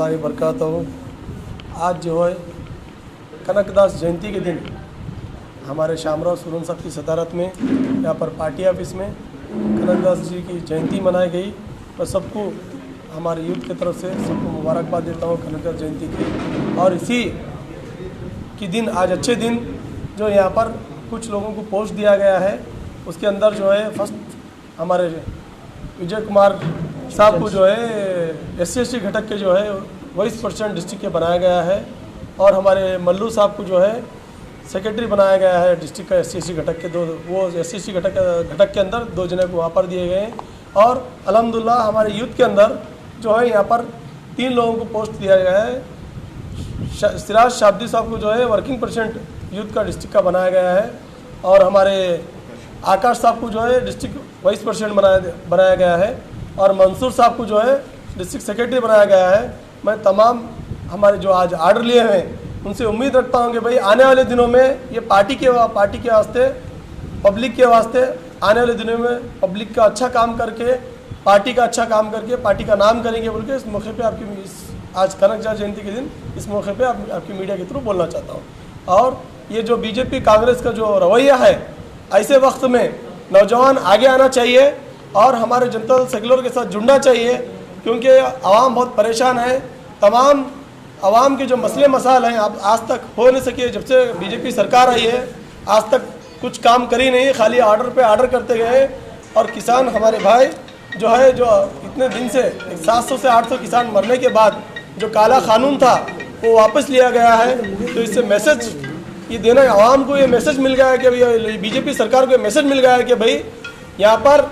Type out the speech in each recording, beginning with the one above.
वरहमतुल्लाहि वबरकातुहू। आज जो है कनकदास जयंती के दिन हमारे शामराव सुरन साहब की सदारत में यहाँ पर पार्टी ऑफिस में कनकदास जी की जयंती मनाई गई। मैं सबको हमारे यूथ की तरफ से सबको मुबारकबाद देता हूँ कनकदास जयंती की। और इसी की दिन आज अच्छे दिन जो यहाँ पर कुछ लोगों को पोस्ट दिया गया है, उसके अंदर जो है फर्स्ट हमारे विजय कुमार साहब को जो है SC/ST घटक के जो है वाइस प्रेसिडेंट डिस्ट्रिक्ट के बनाया गया है, और हमारे मल्लू साहब को जो है सेक्रेटरी बनाया गया है डिस्ट्रिक्ट का SC/ST घटक के। वो SC/ST घटक के अंदर 2 जने को वहाँ पर दिए गए हैं। और अल्हम्दुलिल्लाह हमारे यूथ के अंदर जो है यहाँ पर 3 लोगों को पोस्ट दिया गया है। सिराज शाब्दी साहब को जो है वर्किंग प्रेसिडेंट यूथ का डिस्ट्रिक्ट का बनाया गया है, और हमारे आकाश साहब को जो है डिस्ट्रिक्ट वाइस प्रेसिडेंट बनाया गया है, और मंसूर साहब को जो है डिस्ट्रिक्ट सेक्रेटरी बनाया गया है। मैं तमाम हमारे जो आज आर्डर लिए हैं उनसे उम्मीद रखता हूँ कि भाई आने वाले दिनों में ये पार्टी के वास्ते, पब्लिक के वास्ते आने वाले दिनों में पब्लिक का अच्छा काम करके, पार्टी का अच्छा काम करके पार्टी का नाम करेंगे बोल के इस मौके पे आज कनकदास जयंती के दिन इस मौके पे आपकी मीडिया के थ्रू बोलना चाहता हूँ। और ये जो बीजेपी कांग्रेस का जो रवैया है, ऐसे वक्त में नौजवान आगे आना चाहिए और हमारे जनता दल सेकुलर के साथ जुड़ना चाहिए, क्योंकि आवाम बहुत परेशान है। तमाम आवाम के जो मसले मसाइल हैं आप आज तक हो नहीं सके। जब से बीजेपी सरकार आई है आज तक कुछ काम करी नहीं, खाली ऑर्डर पे ऑर्डर करते गए। और किसान हमारे भाई जो है, जो इतने दिन से 700 से 800 किसान मरने के बाद जो काला कानून था वो वापस लिया गया है। तो इससे मैसेज ये देना आवाम को, ये मैसेज मिल गया है कि बीजेपी सरकार को ये मैसेज मिल गया है कि भाई यहाँ पर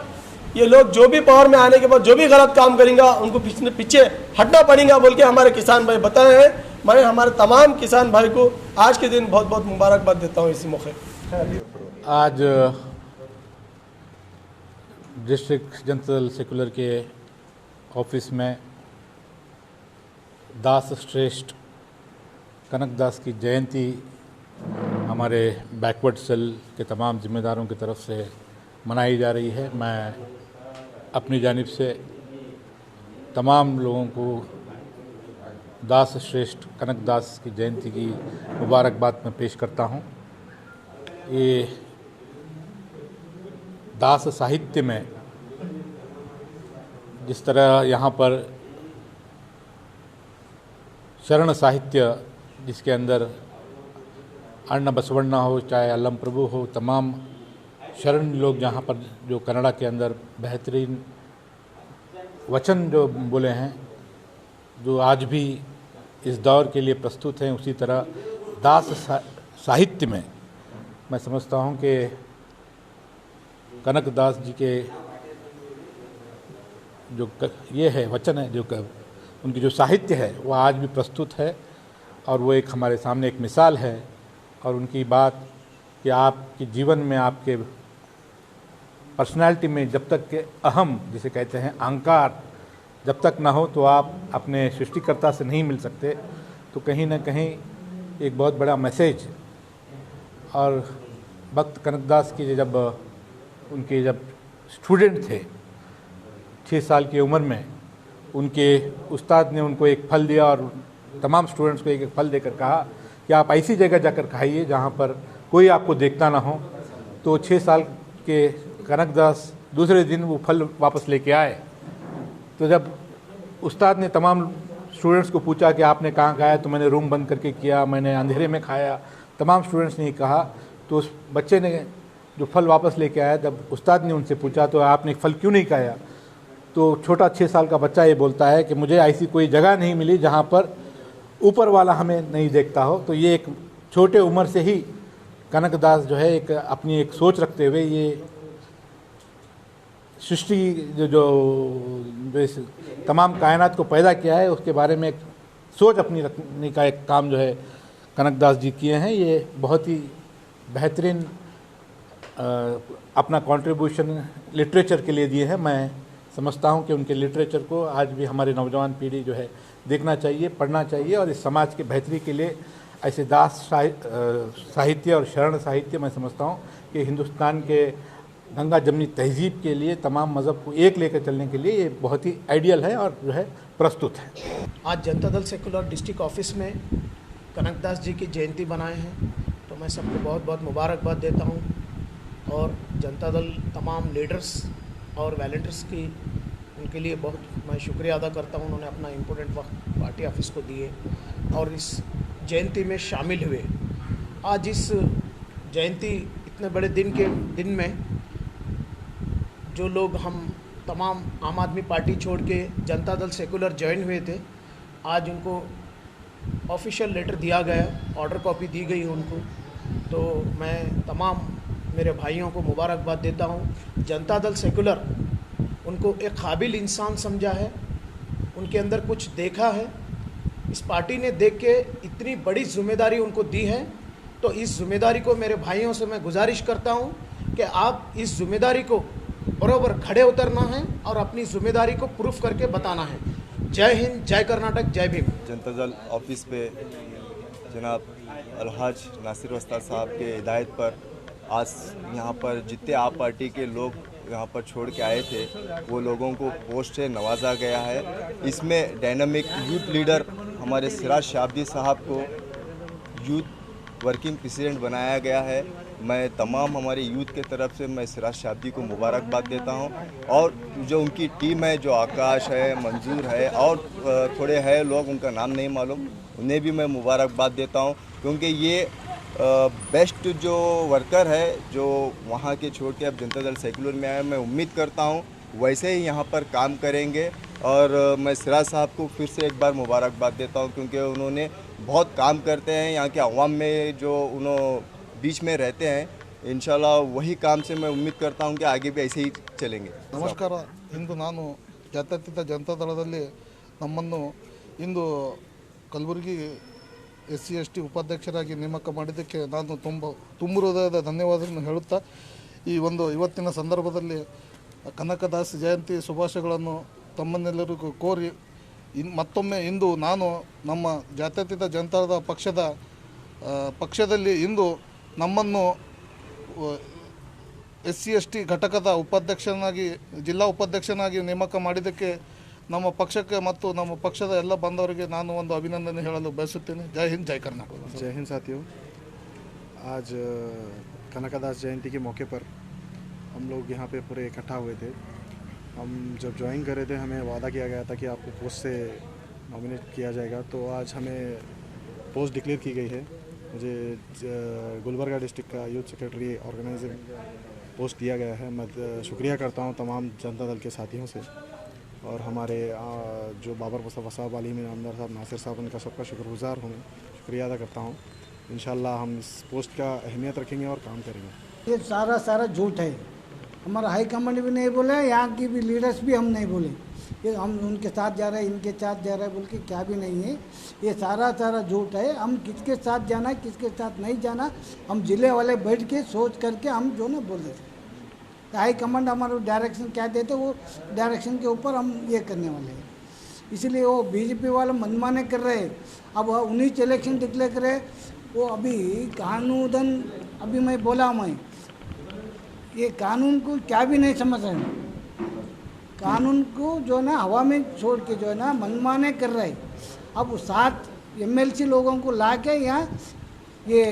ये लोग जो भी पावर में आने के बाद जो भी गलत काम करेंगे उनको पीछे हटना पड़ेगा बोल के हमारे किसान भाई बताए हैं। मैं हमारे तमाम किसान भाई को आज के दिन बहुत बहुत मुबारकबाद देता हूँ इसी मौके। आज डिस्ट्रिक्ट जनता दल सेकुलर के ऑफिस में दास श्रेष्ठ कनकदास की जयंती हमारे बैकवर्ड सेल के तमाम जिम्मेदारों की तरफ से मनाई जा रही है। मैं अपनी जानिब से तमाम लोगों को दास श्रेष्ठ कनकदास की जयंती की मुबारकबाद में पेश करता हूँ। ये दास साहित्य में जिस तरह यहाँ पर शरण साहित्य, जिसके अंदर अण्ण बसवण्णा हो चाहे अल्लम प्रभु हो, तमाम शरण लोग जहाँ पर जो कन्नड़ा के अंदर बेहतरीन वचन जो बोले हैं, जो आज भी इस दौर के लिए प्रस्तुत हैं, उसी तरह दास साहित्य में मैं समझता हूँ कि कनकदास जी के जो ये है वचन है, जो उनकी जो साहित्य है वो आज भी प्रस्तुत है, और वो एक हमारे सामने एक मिसाल है। और उनकी बात कि आपके जीवन में, आपके पर्सनालिटी में जब तक के अहम जिसे कहते हैं अहंकार जब तक ना हो तो आप अपने सृष्टिकर्ता से नहीं मिल सकते। तो कहीं ना कहीं एक बहुत बड़ा मैसेज। और भक्त कनकदास की जब उनके स्टूडेंट थे 6 साल की उम्र में, उनके उस्ताद ने उनको एक फल दिया और तमाम स्टूडेंट्स को एक एक फल देकर कहा कि आप ऐसी जगह जाकर खाइए जहाँ पर कोई आपको देखता ना हो। तो 6 साल के कनकदास दूसरे दिन वो फल वापस लेके आए। तो जब उस्ताद ने तमाम स्टूडेंट्स को पूछा कि आपने कहाँ खाया, तो मैंने रूम बंद करके किया, मैंने अंधेरे में खाया, तमाम स्टूडेंट्स ने कहा। तो उस बच्चे ने जो फल वापस लेके आया, जब उस्ताद ने उनसे पूछा तो आपने फल क्यों नहीं खाया, तो छोटा 6 साल का बच्चा ये बोलता है कि मुझे ऐसी कोई जगह नहीं मिली जहाँ पर ऊपर वाला हमें नहीं देखता हो। तो ये एक छोटे उम्र से ही कनकदास जो है एक अपनी एक सोच रखते हुए ये सृष्टि जो इस तमाम कायनात को पैदा किया है उसके बारे में एक सोच अपनी रखने का एक काम जो है कनकदास जी किए हैं। ये बहुत ही बेहतरीन अपना कंट्रीब्यूशन लिटरेचर के लिए दिए हैं। मैं समझता हूँ कि उनके लिटरेचर को आज भी हमारे नौजवान पीढ़ी जो है देखना चाहिए, पढ़ना चाहिए, और इस समाज के बेहतरी के लिए ऐसे दास साहित्य और शरण साहित्य मैं समझता हूँ कि हिंदुस्तान के गंगा जमनी तहजीब के लिए, तमाम मज़हब को एक लेकर चलने के लिए ये बहुत ही आइडियल है और जो है प्रस्तुत है। आज Janata Dal secular district office में कनकदास जी की जयंती बनाए हैं, तो मैं सबको बहुत बहुत मुबारकबाद देता हूं और जनता दल तमाम लीडर्स और वॉलंटियर्स की उनके लिए बहुत मैं शुक्रिया अदा करता हूं। उन्होंने अपना इम्पोर्टेंट वक्त पार्टी ऑफिस को दिए और इस जयंती में शामिल हुए। आज इस जयंती इतने बड़े दिन में जो लोग हम तमाम आम आदमी पार्टी छोड़ के जनता दल सेकुलर ज्वाइन हुए थे, आज उनको ऑफिशियल लेटर दिया गया, ऑर्डर कॉपी दी गई उनको। तो मैं तमाम मेरे भाइयों को मुबारकबाद देता हूं। जनता दल सेकुलर उनको एक काबिल इंसान समझा है, उनके अंदर कुछ देखा है, इस पार्टी ने देख के इतनी बड़ी जिम्मेदारी उनको दी है। तो इस जिम्मेदारी को मेरे भाइयों से मैं गुजारिश करता हूं कि आप इस जिम्मेदारी को बराबर खड़े उतरना है और अपनी जिम्मेदारी को प्रूफ करके बताना है। जय हिंद, जय कर्नाटक, जय भीम। जनता दल ऑफिस पे जनाब अलहाज नासिर वस्ताद साहब के हिदायत पर आज यहाँ पर जितने आप पार्टी के लोग यहाँ पर छोड़ के आए थे वो लोगों को पोस्ट से नवाजा गया है। इसमें डायनामिक यूथ लीडर हमारे सिराज शाब्दी साहब को यूथ वर्किंग प्रेसिडेंट बनाया गया है। मैं तमाम हमारे यूथ के तरफ से मैं सिराज शाब्दी को मुबारकबाद देता हूं और जो उनकी टीम है, जो आकाश है, मंजूर है और थोड़े है लोग उनका नाम नहीं मालूम, उन्हें भी मैं मुबारकबाद देता हूं क्योंकि ये बेस्ट जो वर्कर है जो वहां के छोड़ के अब जनता दल सेकुलर में आए। मैं उम्मीद करता हूं वैसे ही यहां पर काम करेंगे और मैं सिराज साहब को फिर से एक बार मुबारकबाद देता हूं क्योंकि उन्होंने बहुत काम करते हैं। यहाँ के अवाम में जो उन्होंने बीच में रहते हैं, इंशाल्लाह वही काम से मैं उम्मीद करता हूं कि आगे भी ऐसे ही चलेंगे। ನಮಸ್ಕಾರ. ಇಂದು ನಾನು ಜಾತ್ಯತೀತ ಜನತಾದಳದಲ್ಲಿ ನಮ್ಮನ್ನು ಇಂದು ಕಲಬುರಗಿ SC/ST ಉಪಾಧ್ಯಕ್ಷರಾಗಿ ನೇಮಕ ಮಾಡಿದ್ದಕ್ಕೆ ನಾನು ತುಂಬ ಹೃದಯದ ಧನ್ಯವಾದಗಳನ್ನು ಹೇಳುತ್ತಾ ಇವತ್ತಿನ ಸಂದರ್ಭದಲ್ಲಿ ಕನಕದಾಸ ಜಯಂತಿ ಶುಭಾಶಯಗಳನ್ನು ತಮ್ಮನ್ನೆಲ್ಲರಿಗೂ ಕೋರಿ ಮತ್ತೊಮ್ಮೆ ಇಂದು ನಾನು ನಮ್ಮ ಜಾತ್ಯತೀತ ಜನತಾದಳ ಪಕ್ಷದಲ್ಲಿ ಇಂದು ನಮ್ಮನ್ನು SC/ST ಘಟಕದ ಉಪಾಧ್ಯಕ್ಷನಾಗಿ ಜಿಲ್ಲಾ ಉಪಾಧ್ಯಕ್ಷನಾಗಿ ನೇಮಕ ಮಾಡಿದ್ದಕ್ಕೆ ನಮ್ಮ ಪಕ್ಷಕ್ಕೆ ಮತ್ತು ನಮ್ಮ ಪಕ್ಷದ ಎಲ್ಲ ಬಂದವರಿಗೆ ನಾನು ಒಂದು ಅಭಿನಂದನೆ ಹೇಳಲು ಬಯಸುತ್ತೇನೆ. ಜೈ ಹಿಂದ್, ಜೈ कर्नाटक। जय हिंद साथियों, आज कनकदास जयंती के मौके पर हम लोग यहाँ पे पूरे इकट्ठा हुए थे। हम जब ज्वाइन कर रहे थे हमें वादा किया गया था कि आपको पोस्ट से नॉमिनेट किया जाएगा, तो आज हमें पोस्ट डिक्लेयर की गई है। मुझे गुलबर्गा डिस्ट्रिक्ट का यूथ सेक्रेटरी ऑर्गेनाइजिंग पोस्ट दिया गया है। मैं शुक्रिया करता हूँ तमाम जनता दल के साथियों से और हमारे जो बाबर मुस्तफ़ा साहब, अली इनामदार साहब, नासिर साहब, उनका सबका शुक्रगुजार हूँ, शुक्रिया अदा करता हूँ। इंशाल्लाह हम इस पोस्ट का अहमियत रखेंगे और काम करेंगे। ये सारा झूठ है। हमारा हाई कमांड भी नहीं बोले, यहाँ की भी लीडर्स भी हम नहीं बोले ये हम उनके साथ जा रहे हैं, इनके साथ जा रहे हैं बोल के क्या भी नहीं है। ये सारा झूठ है। हम किसके साथ जाना है, किसके साथ नहीं जाना, हम जिले वाले बैठ के सोच करके हम जो ना बोल देते। हाई कमांड हमारा डायरेक्शन क्या देते, वो डायरेक्शन के ऊपर हम ये करने वाले हैं। इसलिए वो बीजेपी वाले मनमाने कर रहे हैं। अब 19 इलेक्शन डिक्लेयर करे, वो अभी कानूनन अभी मैं बोला ये कानून को क्या भी नहीं समझ रहे हैं। कानून को जो ना हवा में छोड़ के जो है ना मनमाने कर रहे हैं। अब 7 MLC लोगों को ला के यहाँ ये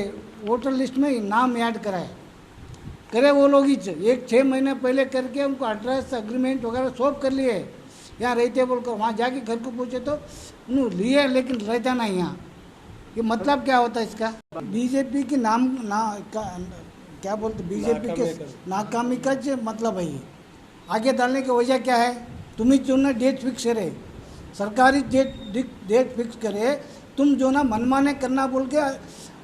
वोटर लिस्ट में नाम ऐड कराए करे वो लोग ही 6 महीने पहले करके उनको एड्रेस एग्रीमेंट वगैरह सब कर लिए। यहाँ रहते बोलकर वहाँ जाके घर को पूछे तो उन्होंने लिए लेकिन रहता नहीं यहाँ। ये मतलब क्या होता है इसका? बीजेपी की क्या बोलते, बीजेपी के नाकामी का जो मतलब है ये। आगे डालने की वजह क्या है? तुम ही जो ना डेट फिक्स करे, सरकारी डेट फिक्स करे, तुम जो ना मनमाने करना बोल के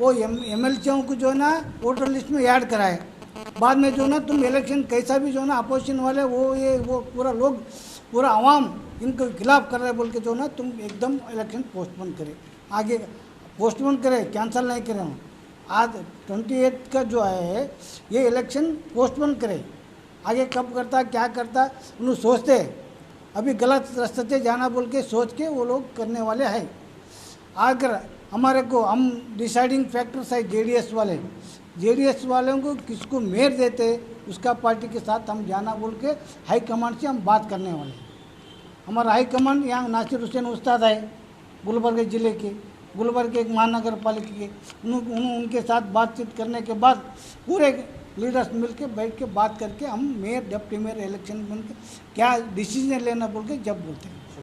वो MLCओं को जो ना वोटर लिस्ट में ऐड कराए। बाद में जो ना तुम इलेक्शन कैसा भी जो ना अपोजिशन वाले वो पूरा आवाम इनको खिलाफ कर रहे बोल के जो ना तुम एकदम इलेक्शन पोस्टपोन करे, आगे पोस्टपोन करे, कैंसिल नहीं करे। आज 28 का जो है ये इलेक्शन पोस्टपोन करे, आगे कब करता क्या करता उन्हें सोचते। अभी गलत रास्ते से जाना बोल के सोच के वो लोग करने वाले हैं। अगर हमारे को हम डिसाइडिंग फैक्टर्स है JDS वाले जेडीएस वालों को किसको मेयर देते उसका पार्टी के साथ हम जाना बोल के हाई कमांड से हम बात करने वाले हैं। हमारा हाई कमांड यहाँ नासिर हुसैन उस्ताद है गुलबर्ग ज़िले के, गुलबर्ग के एक महानगर पालिका के, उनके साथ बातचीत करने के बाद पूरे लीडर्स मिल के बैठ के बात करके हम मेयर डिप्टी मेयर इलेक्शन बन के क्या डिसीजन लेना बोल के जब बोलते हैं।